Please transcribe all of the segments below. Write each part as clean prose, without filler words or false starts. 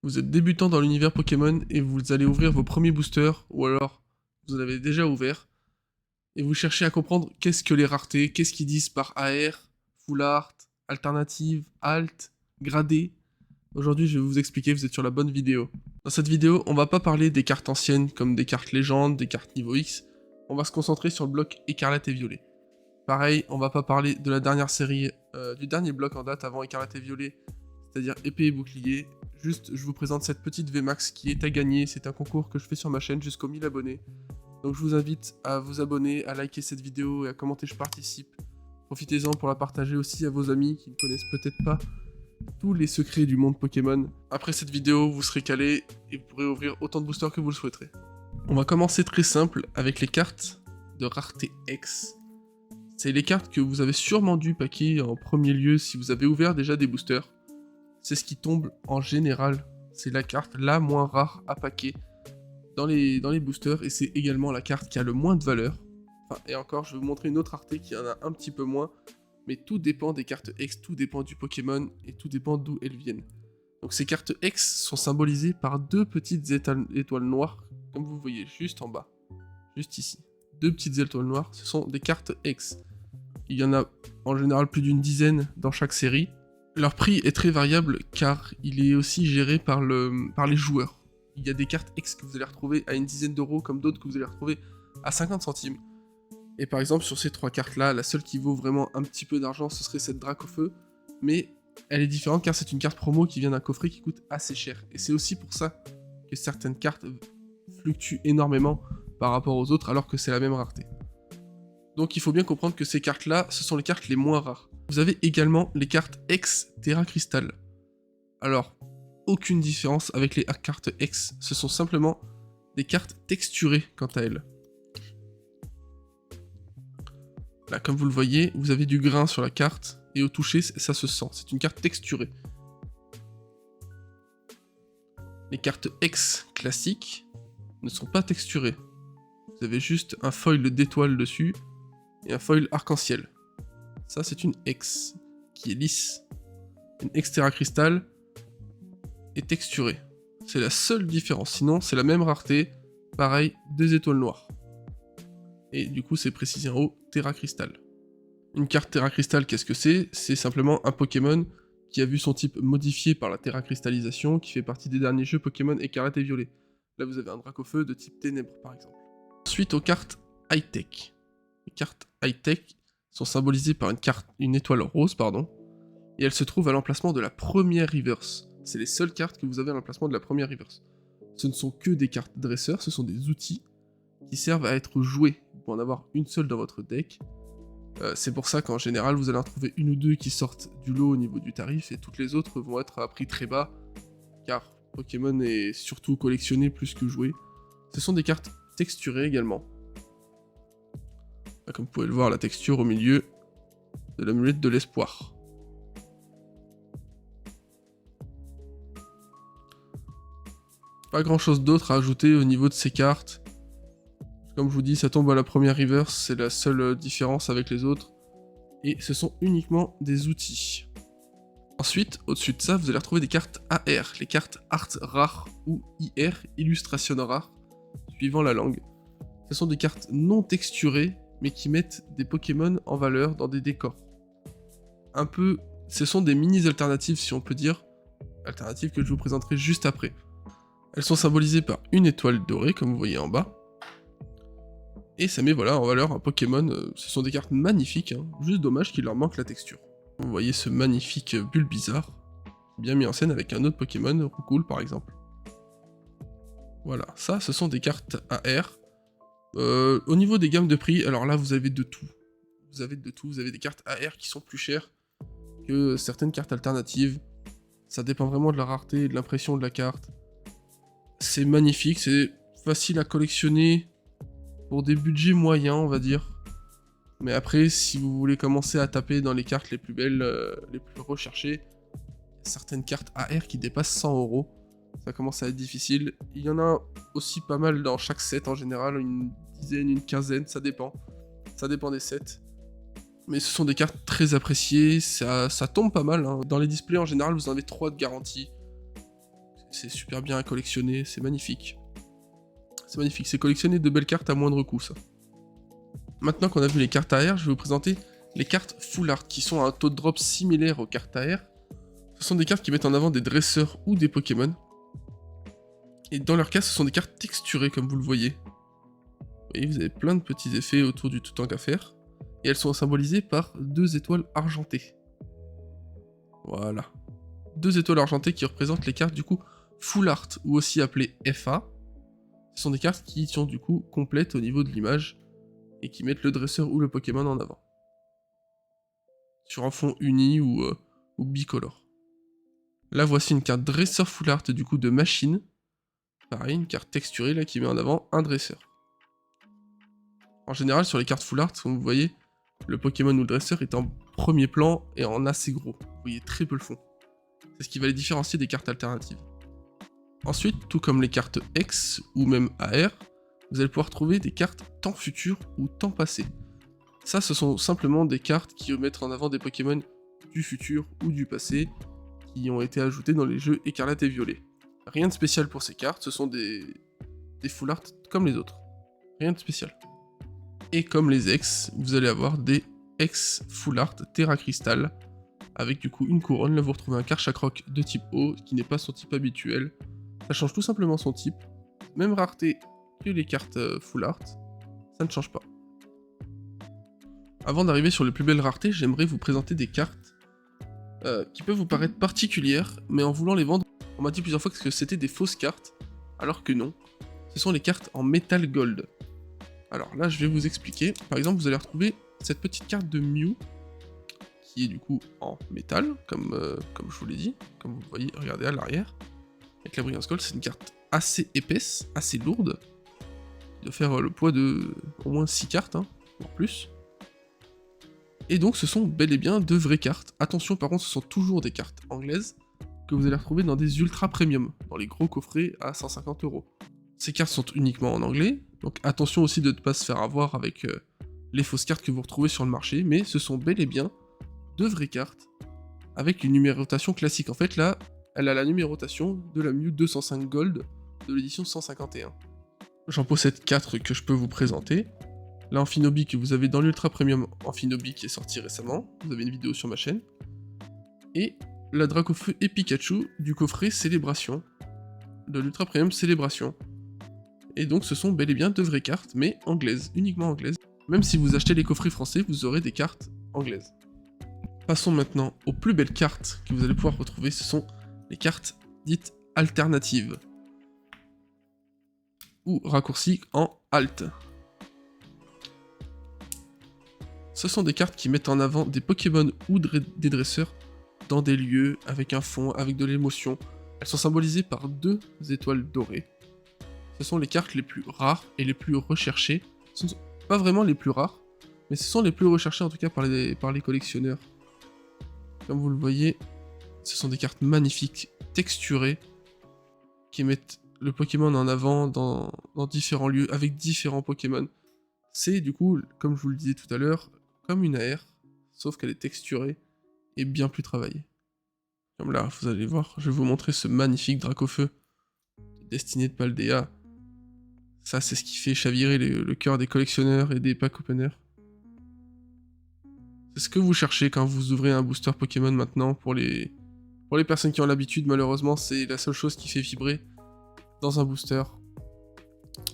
Vous êtes débutant dans l'univers Pokémon et vous allez ouvrir vos premiers boosters, ou alors vous en avez déjà ouvert, et vous cherchez à comprendre qu'est-ce que les raretés, qu'est-ce qu'ils disent par AR, Full Art, Alternative, Alt, Gradé. Aujourd'hui, je vais vous expliquer, vous êtes sur la bonne vidéo. Dans cette vidéo, on va pas parler des cartes anciennes comme des cartes légendes, des cartes niveau X, on va se concentrer sur le bloc écarlate et violet. Pareil, on va pas parler de la dernière série, du dernier bloc en date avant écarlate et violet, c'est-à-dire épée et bouclier. Juste, je vous présente cette petite VMAX qui est à gagner, c'est un concours que je fais sur ma chaîne jusqu'aux 1000 abonnés. Donc je vous invite à vous abonner, à liker cette vidéo et à commenter je participe. Profitez-en pour la partager aussi à vos amis qui ne connaissent peut-être pas tous les secrets du monde Pokémon. Après cette vidéo, vous serez calé et vous pourrez ouvrir autant de boosters que vous le souhaiterez. On va commencer très simple avec les cartes de rareté X. C'est les cartes que vous avez sûrement dû packer en premier lieu si vous avez ouvert déjà des boosters. C'est ce qui tombe en général. C'est la carte la moins rare à packer dans les boosters et c'est également la carte qui a le moins de valeur. Enfin, et encore, je vais vous montrer une autre rareté qui en a un petit peu moins. Mais tout dépend des cartes X, tout dépend du Pokémon et tout dépend d'où elles viennent. Donc ces cartes X sont symbolisées par deux petites étoiles noires, comme vous voyez juste en bas, juste ici. Deux petites étoiles noires, ce sont des cartes X. Il y en a en général plus d'une dizaine dans chaque série. Leur prix est très variable car il est aussi géré par les joueurs. Il y a des cartes X que vous allez retrouver à une dizaine d'euros comme d'autres que vous allez retrouver à 50 centimes. Et par exemple sur ces trois cartes là, la seule qui vaut vraiment un petit peu d'argent ce serait cette Dracofeu. Mais elle est différente car c'est une carte promo qui vient d'un coffret qui coûte assez cher. Et c'est aussi pour ça que certaines cartes fluctuent énormément par rapport aux autres alors que c'est la même rareté. Donc il faut bien comprendre que ces cartes-là, ce sont les cartes les moins rares. Vous avez également les cartes X Terra Crystal. Alors, aucune différence avec les cartes X, ce sont simplement des cartes texturées quant à elles. Là, comme vous le voyez, vous avez du grain sur la carte, et au toucher, ça se sent. C'est une carte texturée. Les cartes X classiques ne sont pas texturées. Vous avez juste un foil d'étoile dessus, et un foil arc-en-ciel. Ça, c'est une X, qui est lisse. Une X Terra Crystal est texturée. C'est la seule différence, sinon c'est la même rareté, pareil, deux étoiles noires. Et du coup, c'est précisé en haut, Terra Crystal. Une carte Terra Crystal, qu'est-ce que c'est? C'est simplement un Pokémon qui a vu son type modifié par la Terra Cristallisation, qui fait partie des derniers jeux Pokémon écarlate et violet. Là, vous avez un Dracofeu de type ténèbres, par exemple. Ensuite, aux cartes high-tech. Les cartes high-tech sont symbolisées par une étoile rose, et elles se trouvent à l'emplacement de la première reverse. C'est les seules cartes que vous avez à l'emplacement de la première reverse. Ce ne sont que des cartes dresseurs, ce sont des outils qui servent à être joués. Vous pouvez en avoir une seule dans votre deck. C'est pour ça qu'en général, vous allez en trouver une ou deux qui sortent du lot au niveau du tarif, et toutes les autres vont être à prix très bas, car Pokémon est surtout collectionné plus que joué. Ce sont des cartes texturées également. Comme vous pouvez le voir, la texture au milieu de l'amulette de l'espoir. Pas grand chose d'autre à ajouter au niveau de ces cartes. Comme je vous dis, ça tombe à la première reverse, c'est la seule différence avec les autres. Et ce sont uniquement des outils. Ensuite, au-dessus de ça, vous allez retrouver des cartes AR, les cartes Art Rare ou IR, Illustration Rare, suivant la langue. Ce sont des cartes non texturées, mais qui mettent des Pokémon en valeur dans des décors. Ce sont des mini-alternatives si on peut dire, alternatives que je vous présenterai juste après. Elles sont symbolisées par une étoile dorée, comme vous voyez en bas. Et ça met voilà en valeur un Pokémon, ce sont des cartes magnifiques, juste dommage qu'il leur manque la texture. Vous voyez ce magnifique Bulbizarre, bien mis en scène avec un autre Pokémon, Roucoule par exemple. Voilà, ça ce sont des cartes AR. Au niveau des gammes de prix, alors là vous avez de tout. Vous avez des cartes AR qui sont plus chères que certaines cartes alternatives. Ça dépend vraiment de la rareté et de l'impression de la carte. C'est magnifique, c'est facile à collectionner pour des budgets moyens on va dire. Mais après, si vous voulez commencer à taper dans les cartes les plus belles, les plus recherchées, il y a certaines cartes AR qui dépassent 100 €. Ça commence à être difficile. Il y en a aussi pas mal dans chaque set en général, une dizaine, une quinzaine, ça dépend. Ça dépend des sets. Mais ce sont des cartes très appréciées, ça tombe pas mal. Dans les displays en général, vous en avez 3 de garantie. C'est super bien à collectionner, c'est magnifique. C'est magnifique, c'est collectionner de belles cartes à moindre coût, ça. Maintenant qu'on a vu les cartes AR, je vais vous présenter les cartes Full Art, qui sont à un taux de drop similaire aux cartes AR. Ce sont des cartes qui mettent en avant des dresseurs ou des Pokémon. Et dans leur cas, ce sont des cartes texturées, comme vous le voyez. Vous voyez, vous avez plein de petits effets autour du tout tank à faire. Et elles sont symbolisées par 2 étoiles argentées. Voilà. 2 étoiles argentées qui représentent les cartes du coup Full Art, ou aussi appelées FA. Ce sont des cartes qui sont du coup complètes au niveau de l'image, et qui mettent le dresseur ou le Pokémon en avant. Sur un fond uni ou bicolore. Là voici une carte dresseur Full Art du coup de machine. Pareil, une carte texturée là qui met en avant un dresseur. En général sur les cartes Full Art, comme vous voyez, le Pokémon ou le dresseur est en premier plan et en assez gros. Vous voyez très peu le fond. C'est ce qui va les différencier des cartes alternatives. Ensuite, tout comme les cartes X ou même AR, vous allez pouvoir trouver des cartes temps futur ou temps passé. Ça, ce sont simplement des cartes qui mettent en avant des Pokémon du futur ou du passé qui ont été ajoutés dans les jeux Écarlate et Violet. Rien de spécial pour ces cartes, ce sont des Full Art comme les autres. Rien de spécial. Et comme les X, vous allez avoir des X Full Art Terra Crystal, avec du coup une couronne. Là vous retrouvez un Karchakroc de type eau, qui n'est pas son type habituel. Ça change tout simplement son type. Même rareté que les cartes Full Art, ça ne change pas. Avant d'arriver sur les plus belles raretés, j'aimerais vous présenter des cartes qui peuvent vous paraître particulières, mais en voulant les vendre, on m'a dit plusieurs fois que c'était des fausses cartes, alors que non. Ce sont les cartes en Metal Gold. Alors là, je vais vous expliquer. Par exemple, vous allez retrouver cette petite carte de Mew, qui est du coup en métal, comme je vous l'ai dit. Comme vous voyez, regardez à l'arrière. Avec la Brilliance Gold, c'est une carte assez épaisse, assez lourde. Il doit faire le poids de au moins 6 cartes, hein, voire plus. Et donc ce sont bel et bien de vraies cartes. Attention par contre, ce sont toujours des cartes anglaises que vous allez retrouver dans des ultra premium, dans les gros coffrets à 150 €. Ces cartes sont uniquement en anglais, donc attention aussi de ne pas se faire avoir avec les fausses cartes que vous retrouvez sur le marché, mais ce sont bel et bien de vraies cartes avec une numérotation classique. En fait là, elle a la numérotation de la Mew 205 Gold de l'édition 151. J'en possède 4 que je peux vous présenter. L'Amphinobi que vous avez dans l'Ultra Premium Amphinobi qui est sorti récemment, vous avez une vidéo sur ma chaîne. Et la Dracofeu et Pikachu du coffret Célébration, de l'Ultra Premium Célébration. Et donc ce sont bel et bien de vraies cartes, mais anglaises, uniquement anglaises. Même si vous achetez les coffrets français, vous aurez des cartes anglaises. Passons maintenant aux plus belles cartes que vous allez pouvoir retrouver, ce sont les cartes dites alternatives. Ou raccourcies en alt. Ce sont des cartes qui mettent en avant des Pokémon ou des dresseurs dans des lieux, avec un fond, avec de l'émotion. Elles sont symbolisées par 2 étoiles dorées. Ce sont les cartes les plus rares et les plus recherchées. Ce ne sont pas vraiment les plus rares, mais ce sont les plus recherchées en tout cas par les collectionneurs. Comme vous le voyez, ce sont des cartes magnifiques, texturées, qui mettent le Pokémon en avant dans différents lieux, avec différents Pokémon. C'est du coup, comme je vous le disais tout à l'heure, comme une AR, sauf qu'elle est texturée et bien plus travaillée. Comme là, vous allez voir, je vais vous montrer ce magnifique Dracofeu destiné de Paldea. Ça, c'est ce qui fait chavirer le cœur des collectionneurs et des pack openers. C'est ce que vous cherchez quand vous ouvrez un booster Pokémon maintenant. Pour les personnes qui ont l'habitude, malheureusement, c'est la seule chose qui fait vibrer dans un booster.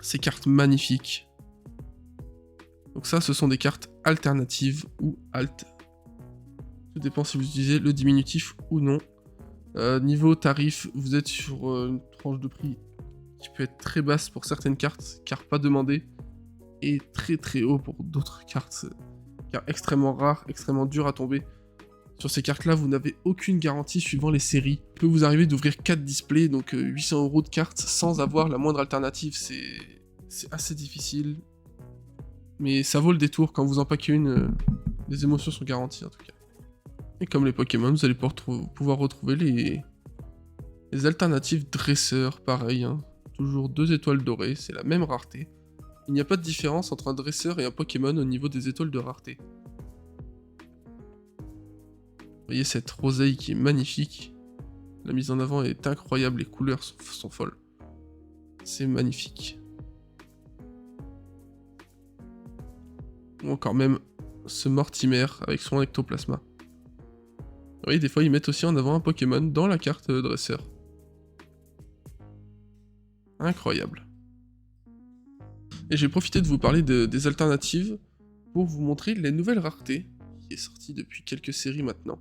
Ces cartes magnifiques. Donc ça, ce sont des cartes alternatives ou alt. Tout dépend si vous utilisez le diminutif ou non. Niveau tarif, vous êtes sur une tranche de prix qui peut être très basse pour certaines cartes, car pas demandées, et très très haut pour d'autres cartes, car extrêmement rares, extrêmement dures à tomber. Sur ces cartes-là, vous n'avez aucune garantie suivant les séries. Il peut vous arriver d'ouvrir 4 displays, donc 800 € de cartes, sans avoir la moindre alternative. C'est assez difficile. Mais ça vaut le détour, quand vous en paquez une, les émotions sont garanties en tout cas. Et comme les Pokémon, vous allez pouvoir retrouver les alternatives dresseurs, pareil, hein. Toujours 2 étoiles dorées, c'est la même rareté. Il n'y a pas de différence entre un dresseur et un Pokémon au niveau des étoiles de rareté. Vous voyez cette roseille qui est magnifique. La mise en avant est incroyable, les couleurs sont folles. C'est magnifique. Ou encore même ce Mortimer avec son ectoplasma. Vous voyez, des fois ils mettent aussi en avant un Pokémon dans la carte dresseur. Incroyable. Et j'ai profité de vous parler des alternatives pour vous montrer la nouvelle rareté qui est sortie depuis quelques séries maintenant.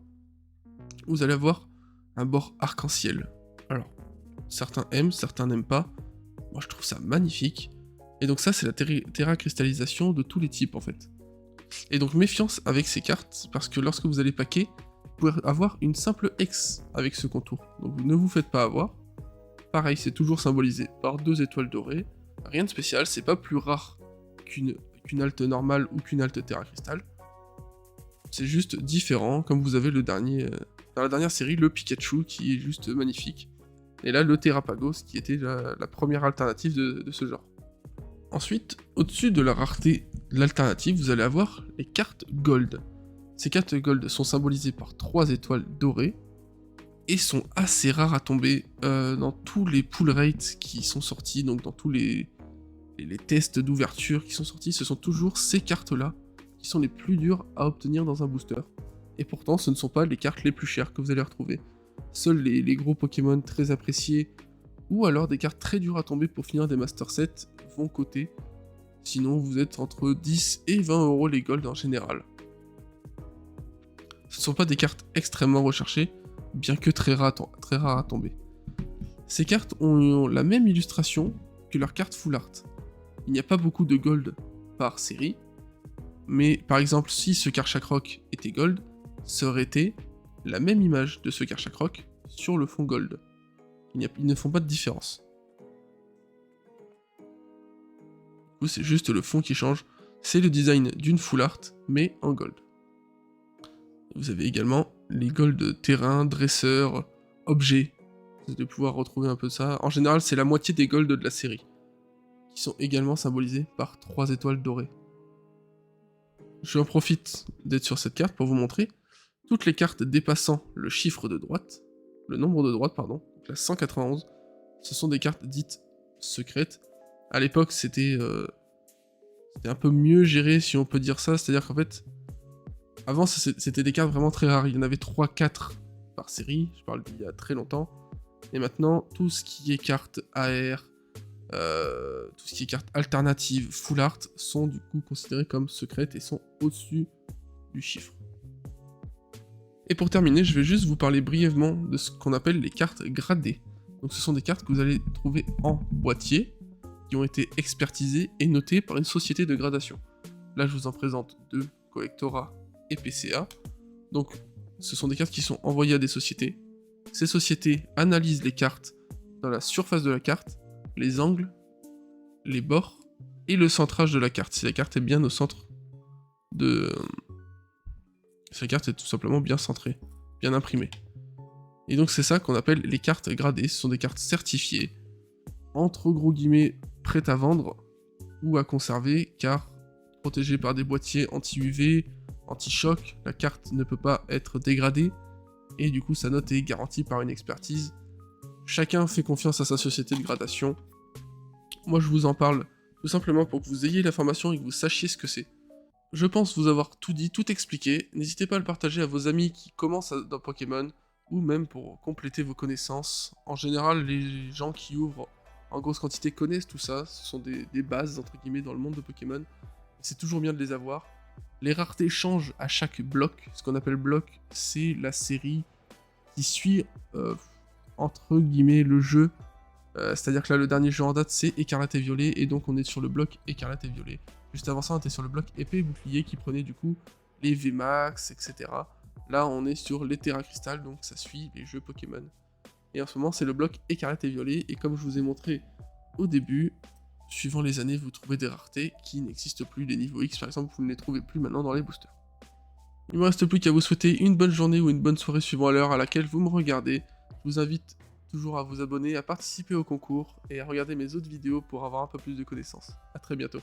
Vous allez avoir un bord arc-en-ciel. Alors, certains aiment, certains n'aiment pas. Moi je trouve ça magnifique. Et donc ça c'est la terra cristallisation de tous les types en fait. Et donc méfiance avec ces cartes, parce que lorsque vous allez paquer, vous pouvez avoir une simple X avec ce contour. Donc ne vous faites pas avoir. Pareil, c'est toujours symbolisé par 2 étoiles dorées. Rien de spécial, c'est pas plus rare qu'une halte normale ou qu'une halte terra cristal. C'est juste différent, comme vous avez dans la dernière série, le Pikachu qui est juste magnifique. Et là, le Terrapagos qui était la première alternative de ce genre. Ensuite, au-dessus de la rareté de l'alternative, vous allez avoir les cartes Gold. Ces cartes Gold sont symbolisées par 3 étoiles dorées et sont assez rares à tomber dans tous les pull rates qui sont sortis, donc dans tous les tests d'ouverture qui sont sortis, ce sont toujours ces cartes-là qui sont les plus dures à obtenir dans un booster. Et pourtant, ce ne sont pas les cartes les plus chères que vous allez retrouver. Seuls les gros Pokémon très appréciés, ou alors des cartes très dures à tomber pour finir des Master Sets, vont coter. Sinon, vous êtes entre 10 et 20 € les Gold en général. Ce ne sont pas des cartes extrêmement recherchées, bien que très rares à tomber. Ces cartes ont la même illustration que leurs cartes Full Art. Il n'y a pas beaucoup de Gold par série, mais par exemple, si ce Karchakroc était Gold, ça aurait été la même image de ce Karchakroc sur le fond Gold. Ils ne font pas de différence. Du coup, c'est juste le fond qui change. C'est le design d'une Full Art, mais en Gold. Vous avez également les Gold terrain, dresseur, objets. Vous allez pouvoir retrouver un peu de ça. En général, c'est la moitié des Gold de la série, qui sont également symbolisés par 3 étoiles dorées. Je en profite d'être sur cette carte pour vous montrer toutes les cartes dépassant le chiffre de droite, le nombre de droite, pardon, donc la 191, ce sont des cartes dites secrètes. À l'époque, c'était un peu mieux géré, si on peut dire ça, c'est-à-dire qu'en fait, avant, c'était des cartes vraiment très rares, il y en avait 3-4 par série, je parle d'il y a très longtemps, et maintenant, tout ce qui est cartes AR, tout ce qui est cartes alternatives, full art, sont du coup considérées comme secrètes et sont au-dessus du chiffre. Et pour terminer, je vais juste vous parler brièvement de ce qu'on appelle les cartes gradées. Donc ce sont des cartes que vous allez trouver en boîtier, qui ont été expertisées et notées par une société de gradation. Là, je vous en présente 2, Collectora et PCA. Donc ce sont des cartes qui sont envoyées à des sociétés. Ces sociétés analysent les cartes dans la surface de la carte, les angles, les bords et le centrage de la carte. Si la carte est bien au centre de... Si la carte est tout simplement bien centrée, bien imprimée. Et donc c'est ça qu'on appelle les cartes gradées. Ce sont des cartes certifiées, entre gros guillemets, prêtes à vendre ou à conserver, car protégées par des boîtiers anti-UV, anti-choc, la carte ne peut pas être dégradée, et du coup sa note est garantie par une expertise. Chacun fait confiance à sa société de gradation. Moi je vous en parle tout simplement pour que vous ayez l'information et que vous sachiez ce que c'est. Je pense vous avoir tout dit, tout expliqué. N'hésitez pas à le partager à vos amis qui commencent dans Pokémon, ou même pour compléter vos connaissances. En général, les gens qui ouvrent en grosse quantité connaissent tout ça. Ce sont des bases, entre guillemets, dans le monde de Pokémon. C'est toujours bien de les avoir. Les raretés changent à chaque bloc. Ce qu'on appelle bloc, c'est la série qui suit, entre guillemets, le jeu. C'est-à-dire que là, le dernier jeu en date, c'est Écarlate et Violet, et donc on est sur le bloc Écarlate et Violet. Juste avant ça, on était sur le bloc épée et bouclier qui prenait du coup les VMAX, etc. Là, on est sur les Terra Crystal, donc ça suit les jeux Pokémon. Et en ce moment, c'est le bloc Écarlate et Violet, et comme je vous ai montré au début, suivant les années, vous trouvez des raretés qui n'existent plus. Les niveaux X, par exemple, vous ne les trouvez plus maintenant dans les boosters. Il ne me reste plus qu'à vous souhaiter une bonne journée ou une bonne soirée suivant l'heure à laquelle vous me regardez. Je vous invite toujours à vous abonner, à participer au concours, et à regarder mes autres vidéos pour avoir un peu plus de connaissances. A très bientôt.